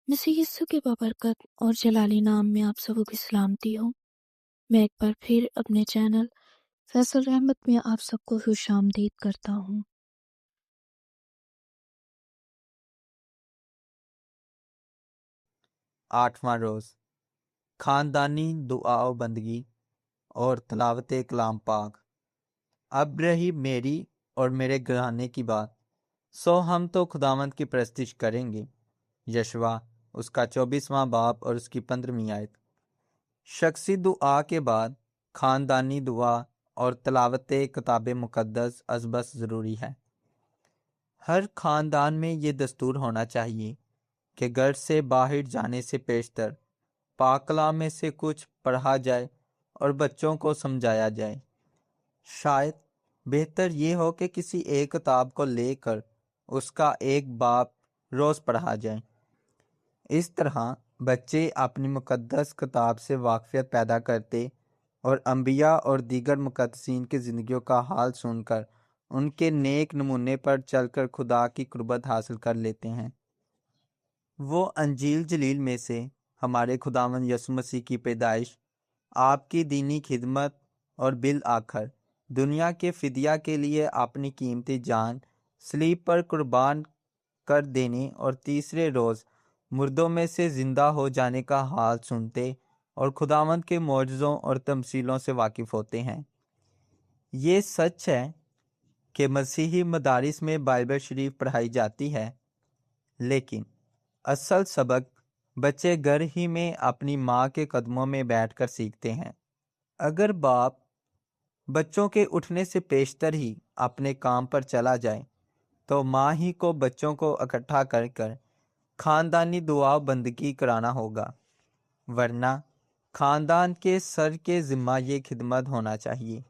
مسیح یسوع کے بابرکت اور جلالی نام میں آپ سبوں کی سلامتی ہو۔ میں ایک بار پھر اپنے چینل فیصل رحمت میں آپ سب کو خوش آمدید کرتا ہوں۔ آٹھواں روز خاندانی دعا و بندگی اور تلاوت کلام پاک۔ اب رہی میری اور میرے گھرانے کی بات، سو ہم تو خداوند کی پرستش کریں گے۔ یشوا اس کا 24واں باب اور اس کی 15ویں آیت۔ شخصی دعا کے بعد خاندانی دعا اور تلاوت کتاب مقدس ازبس ضروری ہے۔ ہر خاندان میں یہ دستور ہونا چاہیے کہ گھر سے باہر جانے سے پیشتر پاک کلام میں سے کچھ پڑھا جائے اور بچوں کو سمجھایا جائے۔ شاید بہتر یہ ہو کہ کسی ایک کتاب کو لے کر اس کا ایک باب روز پڑھا جائے۔ اس طرح بچے اپنی مقدس کتاب سے واقفیت پیدا کرتے اور انبیاء اور دیگر مقدسین کی زندگیوں کا حال سن کر ان کے نیک نمونے پر چل کر خدا کی قربت حاصل کر لیتے ہیں۔ وہ انجیل جلیل میں سے ہمارے خداوند یسوع مسیح کی پیدائش، آپ کی دینی خدمت اور بالآخر دنیا کے فدیہ کے لیے اپنی قیمتی جان صلیب پر قربان کر دینے اور تیسرے روز مردوں میں سے زندہ ہو جانے کا حال سنتے اور خداوند کے معجزوں اور تمثیلوں سے واقف ہوتے ہیں۔ یہ سچ ہے کہ مسیحی مدارس میں بائبل شریف پڑھائی جاتی ہے، لیکن اصل سبق بچے گھر ہی میں اپنی ماں کے قدموں میں بیٹھ کر سیکھتے ہیں۔ اگر باپ بچوں کے اٹھنے سے پیشتر ہی اپنے کام پر چلا جائے تو ماں ہی کو بچوں کو اکٹھا کر کر خاندانی دعا و بندگی کرانا ہوگا، ورنہ خاندان کے سر کے ذمہ یہ خدمت ہونا چاہیے۔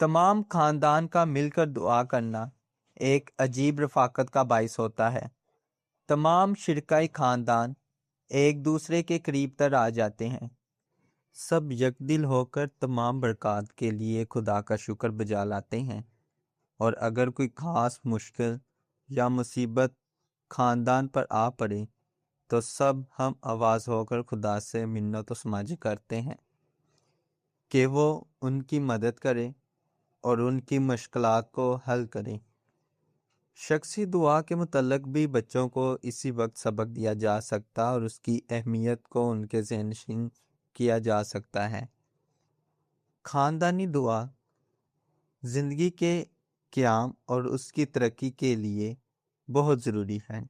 تمام خاندان کا مل کر دعا کرنا ایک عجیب رفاقت کا باعث ہوتا ہے۔ تمام شرکائی خاندان ایک دوسرے کے قریب تر آ جاتے ہیں، سب یکدل ہو کر تمام برکات کے لیے خدا کا شکر بجا لاتے ہیں، اور اگر کوئی خاص مشکل یا مصیبت خاندان پر آ پڑے تو سب ہم آواز ہو کر خدا سے منت و سماجی کرتے ہیں کہ وہ ان کی مدد کرے اور ان کی مشکلات کو حل کرے۔ شخصی دعا کے متعلق بھی بچوں کو اسی وقت سبق دیا جا سکتا اور اس کی اہمیت کو ان کے ذہن نشین کیا جا سکتا ہے۔ خاندانی دعا زندگی کے قیام اور اس کی ترقی کے لیے بہت ضروری ہے۔